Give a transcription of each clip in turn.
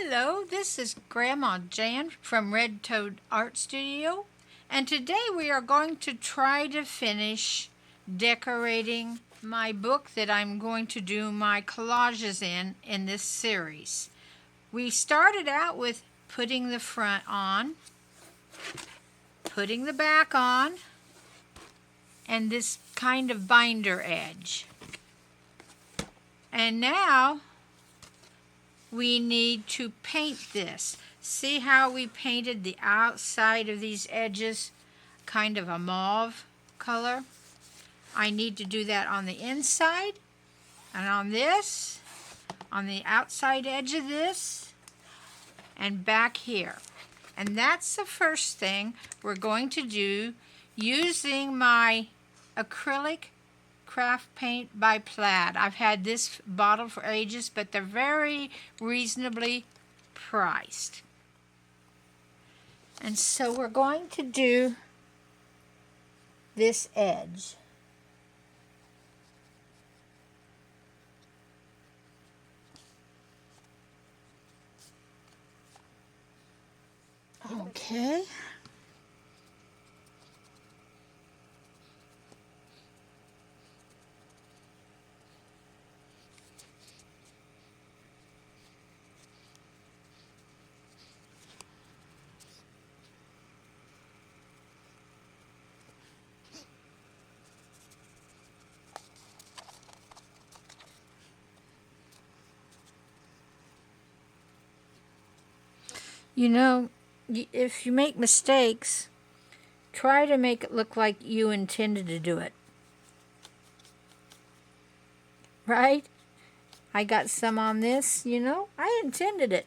Hello, this is Grandma Jan from Red Toad Art Studio, and today we are going to try to finish decorating my book that I'm going to do my collages in this series. We started out with putting the front on, putting the back on, and this kind of binder edge. And now we need to paint this. See how we painted the outside of these edges kind of a mauve color? I need to do that on the inside and on this, on the outside edge of this, and back here. And that's the first thing we're going to do using my acrylic craft paint by Plaid. I've had this bottle for ages, but they're very reasonably priced. And so we're going to do this edge. Okay. You know, if you make mistakes, try to make it look like you intended to do it. Right? I got some on this, I intended it.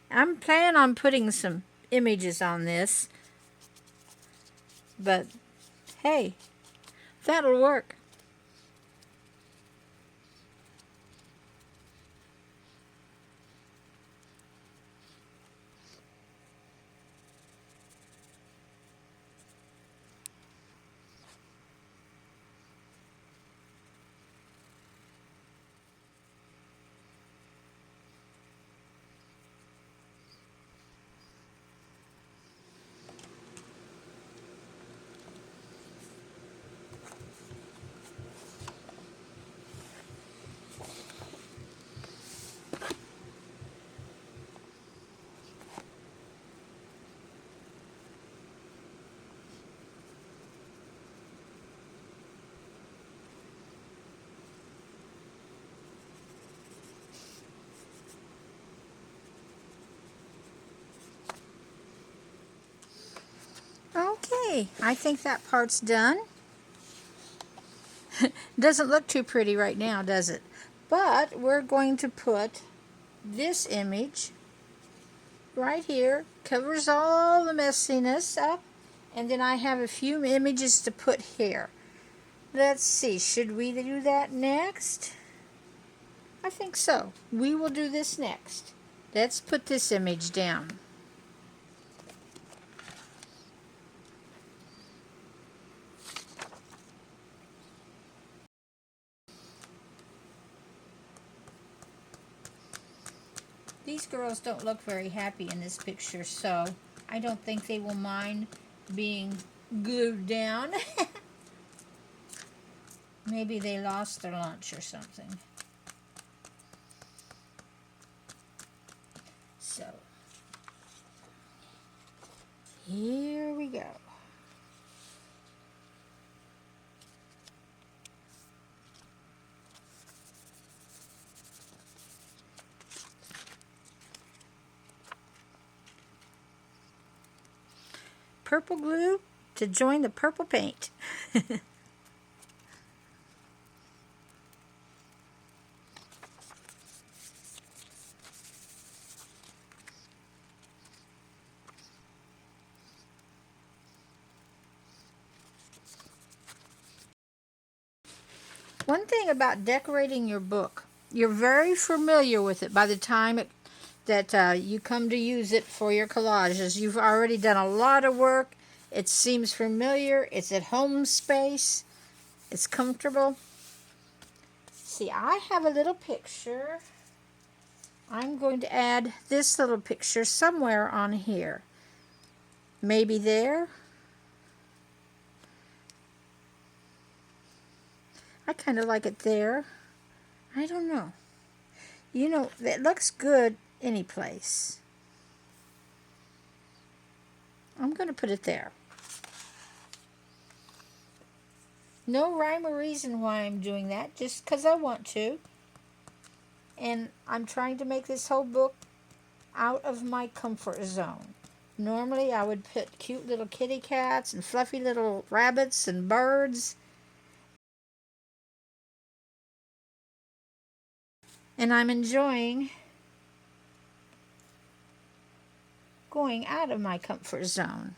I'm planning on putting some images on this, but hey, that'll work. Okay, I think that part's done. Doesn't look too pretty right now, does it? But we're going to put this image right here, covers all the messiness up, and then I have a few images to put here. Let's see, should we do that next? I think so. We will do this next. Let's put this image down. These girls don't look very happy in this picture, so I don't think they will mind being glued down. Maybe they lost their lunch or something. So, here we go. Purple glue to join the purple paint. One thing about decorating your book, you're very familiar with it by the time that you come to use it for your collages. You've already done a lot of work. It seems familiar. It's at home space. It's comfortable. See, I have a little picture I'm going to add this little picture somewhere on here. Maybe there. I kind of like it there. I don't know. You know, it looks good any place. I'm going to put it there. No rhyme or reason why I'm doing that, just because I want to. And I'm trying to make this whole book out of my comfort zone. Normally I would put cute little kitty cats and fluffy little rabbits and birds. And I'm enjoying going out of my comfort zone.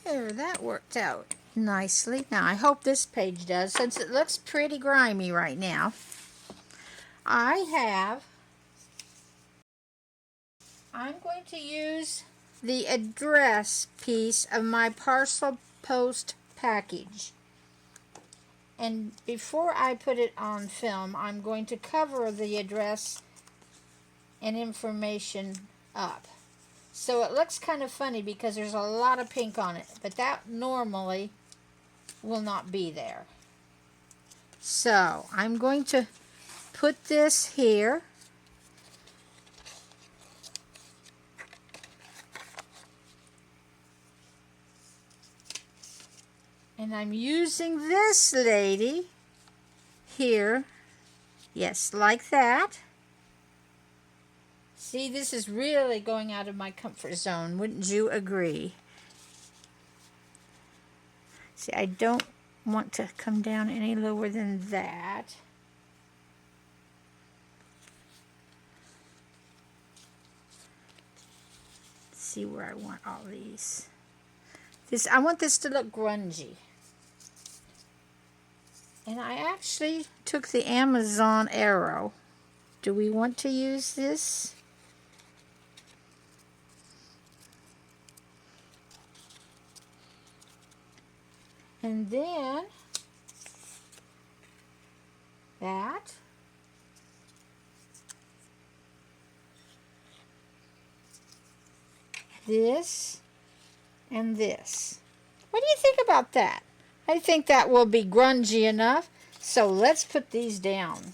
There, that worked out nicely. Now I hope this page does, since it looks pretty grimy right now. I'm going to use the address piece of my parcel post package. And before I put it on film, I'm going to cover the address and information up. So it looks kind of funny because there's a lot of pink on it, but that normally will not be there. So I'm going to put this here. And I'm using this lady here. Yes, like that. See, this is really going out of my comfort zone. Wouldn't you agree? See, I don't want to come down any lower than that. Let's see where I want all these. I want this to look grungy. And I actually took the Amazon arrow. Do we want to use this? And then that. This and this. What do you think about that? I think that will be grungy enough. So let's put these down.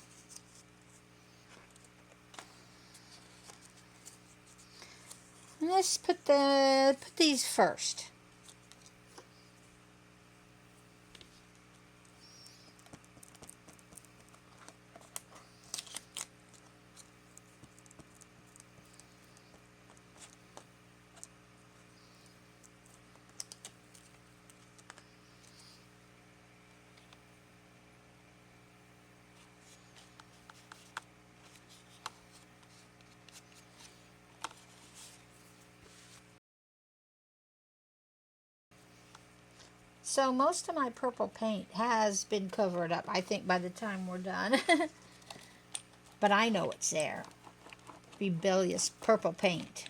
Let's put these first. So most of my purple paint has been covered up, I think, by the time we're done. But I know it's there. Rebellious purple paint.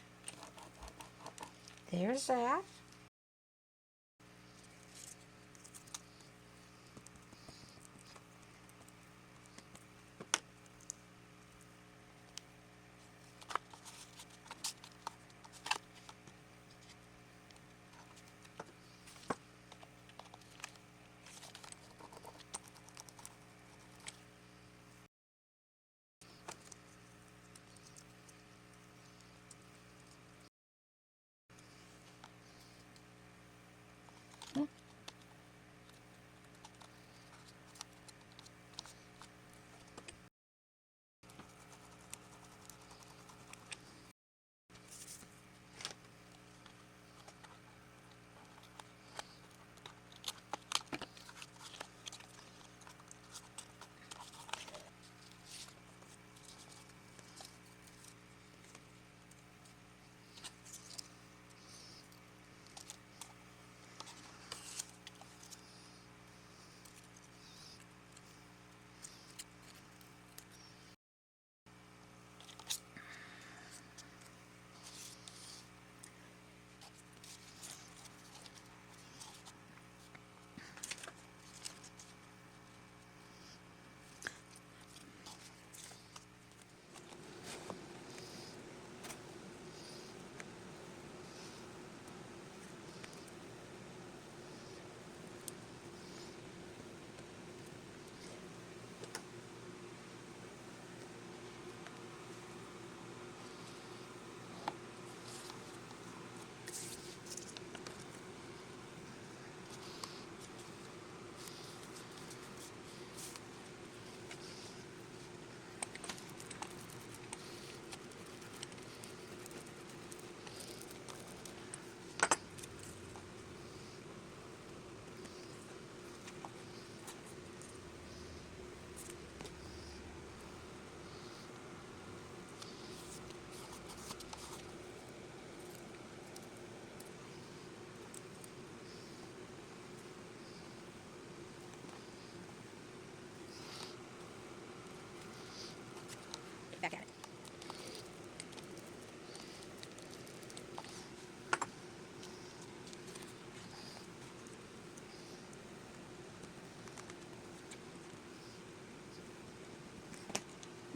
There's that.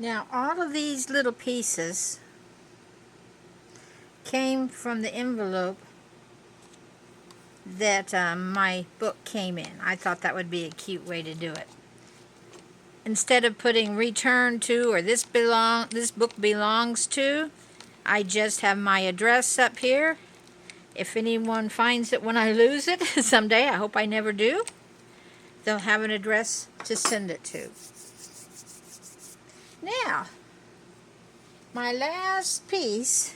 Now all of these little pieces came from the envelope that my book came in. I thought that would be a cute way to do it. Instead of putting return to or this book belongs to, I just have my address up here. If anyone finds it when I lose it someday, I hope I never do, they'll have an address to send it to. Now, my last piece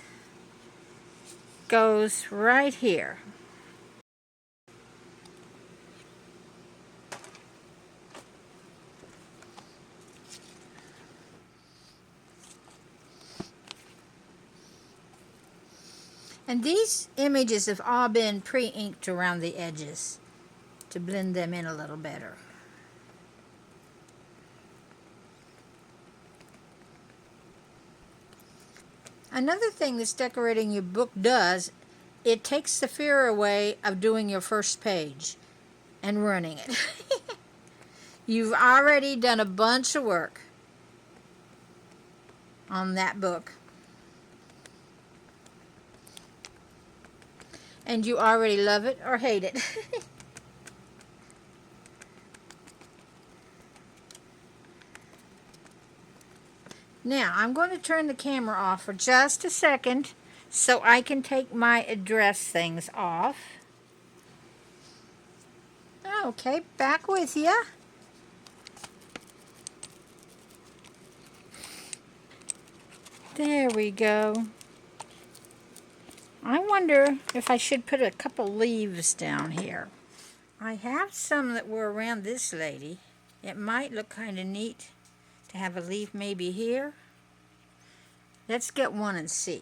goes right here. And these images have all been pre-inked around the edges to blend them in a little better. Another thing this decorating your book does, it takes the fear away of doing your first page and ruining it. You've already done a bunch of work on that book. And you already love it or hate it. Now, I'm going to turn the camera off for just a second so I can take my address things off. Okay, back with you. There we go. I wonder if I should put a couple leaves down here. I have some that were around this lady. It might look kind of neat to have a leaf maybe here. Let's get one and see.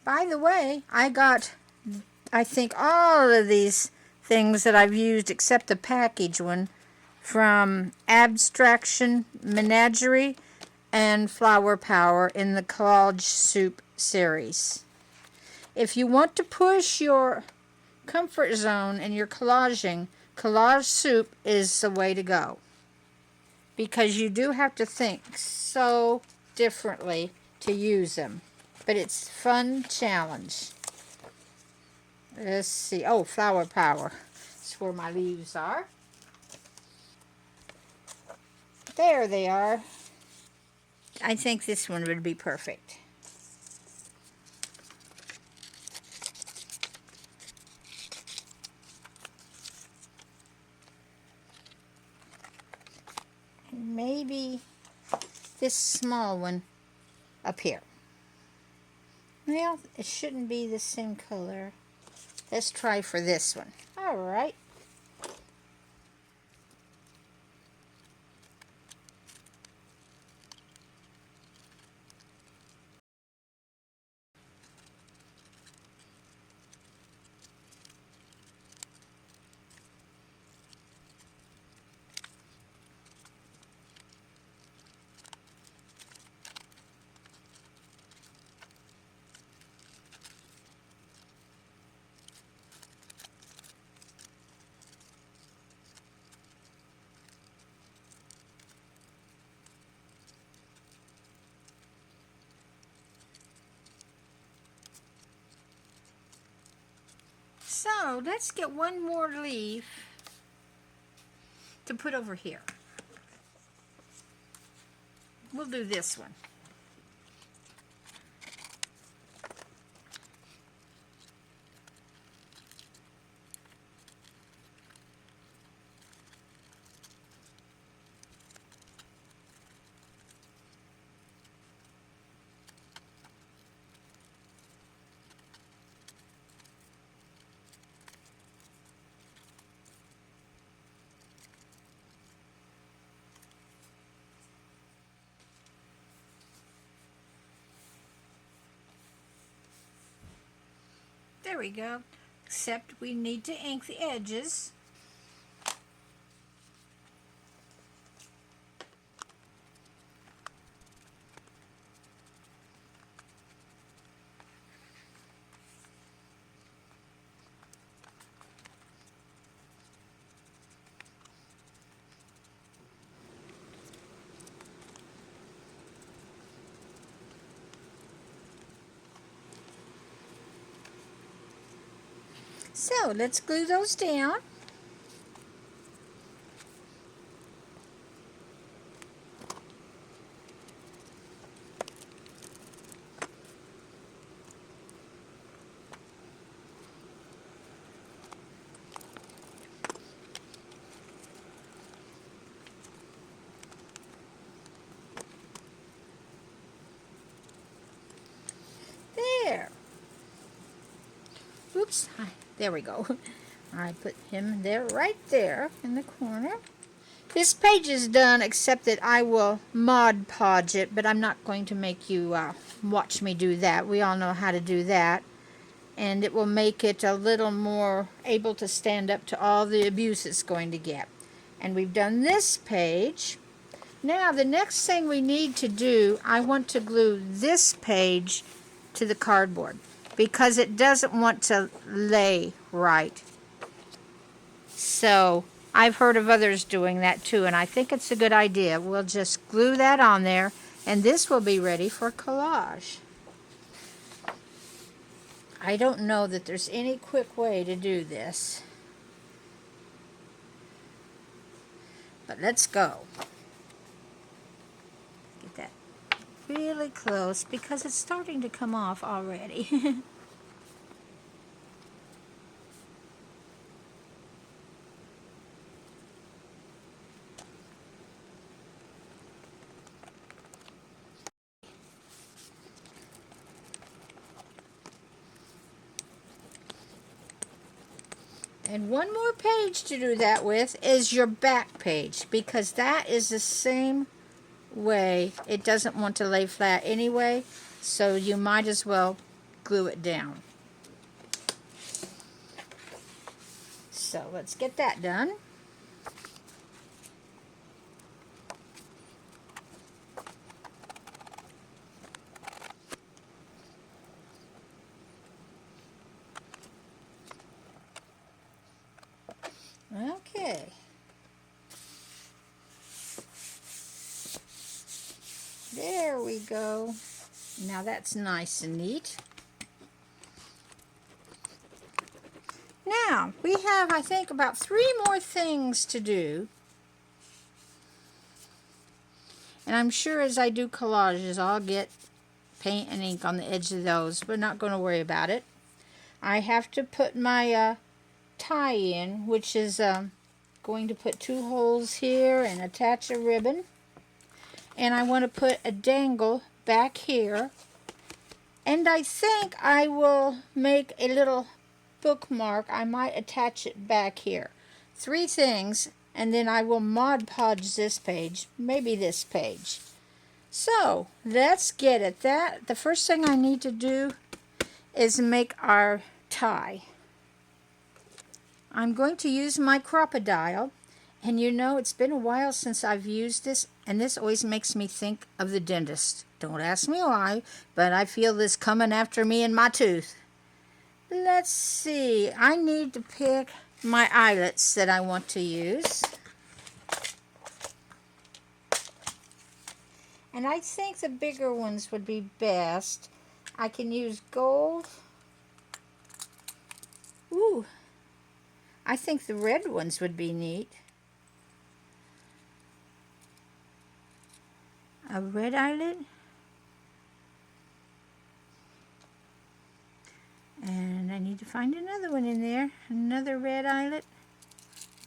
By the way, I got, I think, all of these things that I've used except the package one from Abstraction Menagerie and Flower Power in the Collage Soup series. If you want to push your comfort zone in your collaging, Collage Soup is the way to go. Because you do have to think so differently to use them. But it's a fun challenge. Let's see. Oh, Flower Power. That's where my leaves are. There they are. I think this one would be perfect. Maybe this small one up here. Well, it shouldn't be the same color. Let's try for this one. All right. So let's get one more leaf to put over here. We'll do this one. There we go. Except we need to ink the edges. So let's glue those down. There. Oops. There we go. I put him there, right there in the corner. This page is done, except that I will Mod Podge it, but I'm not going to make you watch me do that. We all know how to do that. And it will make it a little more able to stand up to all the abuse it's going to get. And we've done this page. Now, the next thing we need to do, I want to glue this page to the cardboard because it doesn't want to lay right. So, I've heard of others doing that too, and I think it's a good idea. We'll just glue that on there, and this will be ready for collage. I don't know that there's any quick way to do this, but let's go. Get that really close because it's starting to come off already. And one more page to do that with is your back page, because that is the same way. It doesn't want to lay flat anyway, so you might as well glue it down. So let's get that done. Okay. There we go. Now that's nice and neat. Now, we have, I think, about 3 more things to do. And I'm sure as I do collages, I'll get paint and ink on the edge of those, but not going to worry about it. I have to put my tie in, which is going to put 2 holes here and attach a ribbon. And I want to put a dangle back here. And I think I will make a little bookmark. I might attach it back here. 3 things, and then I will Mod Podge this page, maybe this page. So let's get at that. The first thing I need to do is make our tie. I'm going to use my crocodile, and you know, it's been a while since I've used this, and this always makes me think of the dentist. Don't ask me why, but I feel this coming after me in my tooth. Let's see, I need to pick my eyelets that I want to use. And I think the bigger ones would be best. I can use gold. Ooh, I think the red ones would be neat. A red eyelet. And I need to find another one in there. Another red eyelet.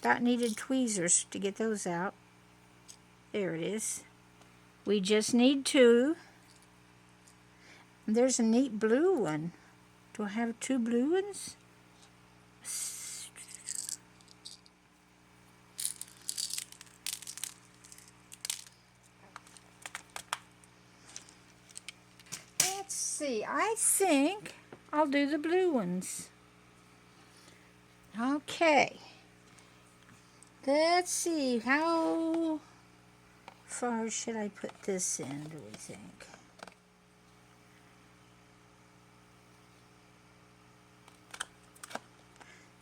That needed tweezers to get those out. There it is. We just need 2. There's a neat blue one. Do I have 2 blue ones? Let's see. I think I'll do the blue ones. Okay. Let's see. How far should I put this in, do we think?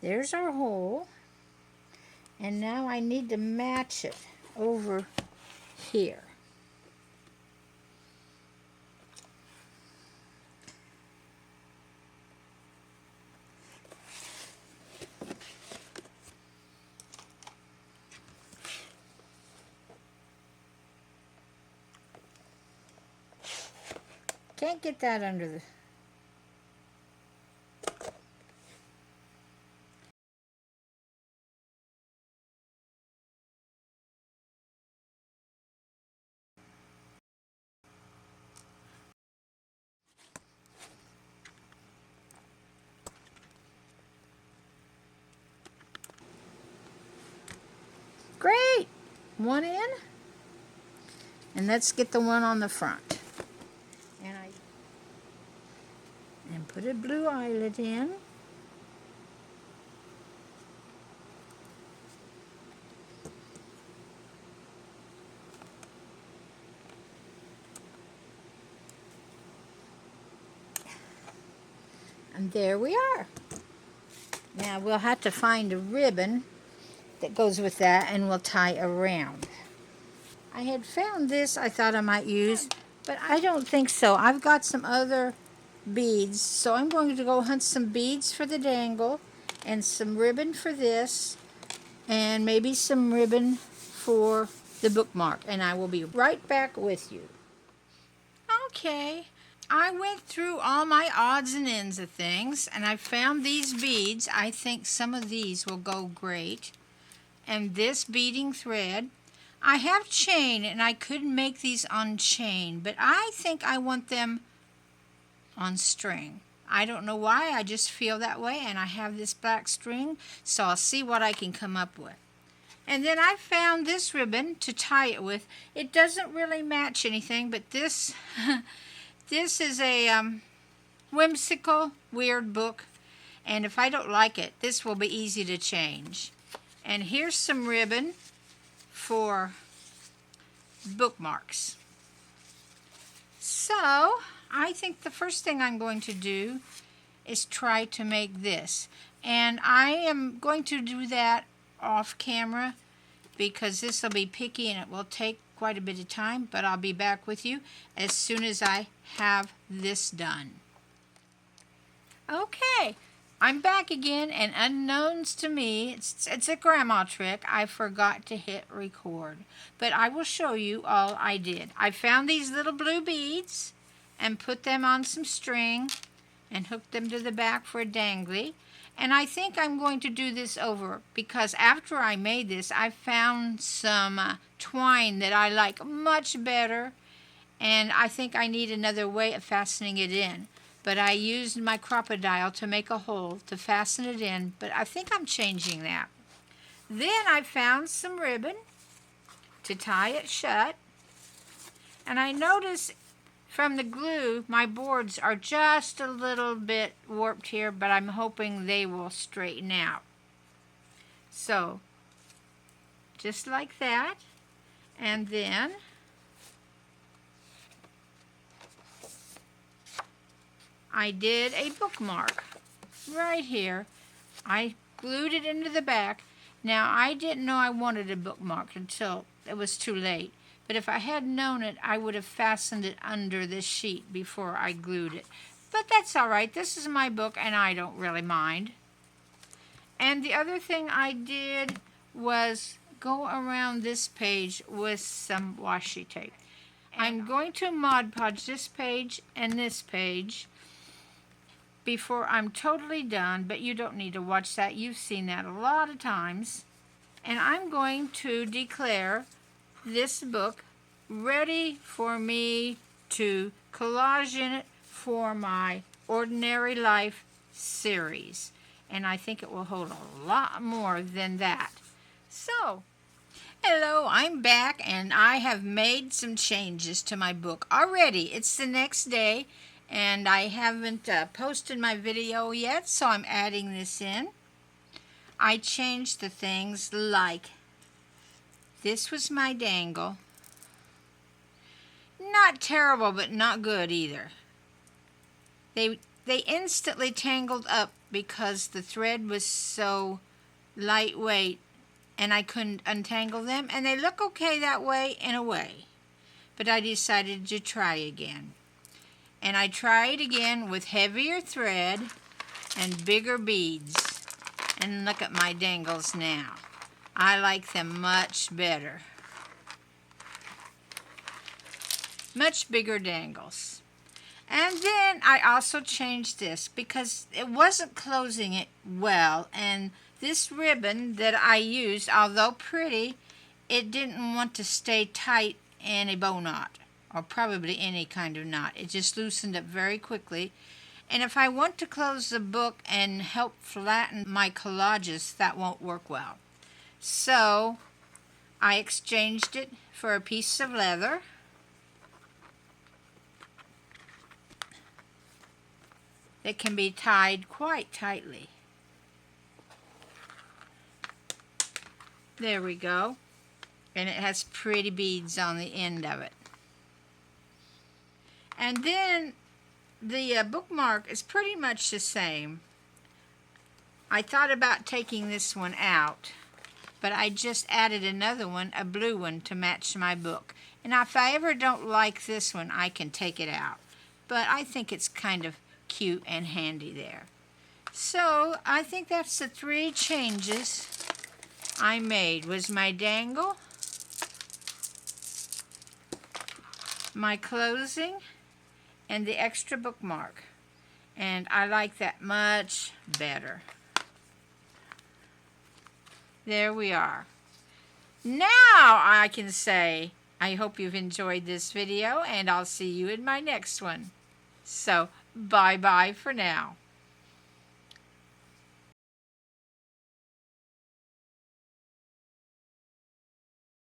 There's our hole. And now I need to match it over here. can't get that under the... Great! One in. And let's get the one on the front. And put a blue eyelet in. And there we are. Now we'll have to find a ribbon that goes with that, and we'll tie around. I had found this I thought I might use, but I don't think so. I've got some other beads, so I'm going to go hunt some beads for the dangle and some ribbon for this, and maybe some ribbon for the bookmark, and I will be right back with you. Okay, I went through all my odds and ends of things, and I found these beads. I think some of these will go great. And this beading thread. I have chain, and I could make these on chain, but I think I want them on string. I don't know why, I just feel that way, and I have this black string, so I'll see what I can come up with. And then I found this ribbon to tie it with. It doesn't really match anything, but this this is a whimsical, weird book, and if I don't like it, this will be easy to change. And here's some ribbon for bookmarks. So I think the first thing I'm going to do is try to make this. And I am going to do that off camera because this will be picky and it will take quite a bit of time, but I'll be back with you as soon as I have this done. Okay, I'm back again, and unknowns to me, it's a grandma trick. I forgot to hit record, but I will show you all I did. I found these little blue beads and put them on some string and hooked them to the back for a dangly. And I think I'm going to do this over because after I made this, I found some twine that I like much better, and I think I need another way of fastening it in. But I used my crocodile to make a hole to fasten it in, but I think I'm changing that. Then I found some ribbon to tie it shut, and I noticed from the glue my boards are just a little bit warped here, but I'm hoping they will straighten out. So, just like that, and then I did a bookmark right here. I glued it into the back. Now, I didn't know I wanted a bookmark until it was too late. But if I had known it, I would have fastened it under this sheet before I glued it. But that's all right. This is my book, and I don't really mind. And the other thing I did was go around this page with some washi tape. I'm going to Mod Podge this page and this page before I'm totally done, but you don't need to watch that. You've seen that a lot of times. And I'm going to declare this book ready for me to collage in it for my Ordinary Life series. And I think it will hold a lot more than that. So, hello, I'm back, and I have made some changes to my book already. It's the next day, and I haven't posted my video yet, so I'm adding this in. I changed the things like this was my dangle. Not terrible, but not good either. They instantly tangled up because the thread was so lightweight and I couldn't untangle them, and they look okay that way in a way. But I decided to try again. And I tried again with heavier thread and bigger beads. And look at my dangles now. I like them much better. Much bigger dangles. And then I also changed this because it wasn't closing it well, and this ribbon that I used, although pretty, it didn't want to stay tight in a bow knot, or probably any kind of knot. It just loosened up very quickly. And if I want to close the book and help flatten my collages, that won't work well. So I exchanged it for a piece of leather. It can be tied quite tightly. There we go. And it has pretty beads on the end of it. And then the bookmark is pretty much the same. I thought about taking this one out, but I just added another one, a blue one, to match my book. And if I ever don't like this one, I can take it out. But I think it's kind of cute and handy there. So I think that's the 3 changes I made. Was my dangle, my closing, and the extra bookmark. And I like that much better. There we are. Now I can say, I hope you've enjoyed this video, and I'll see you in my next one. So, bye-bye for now.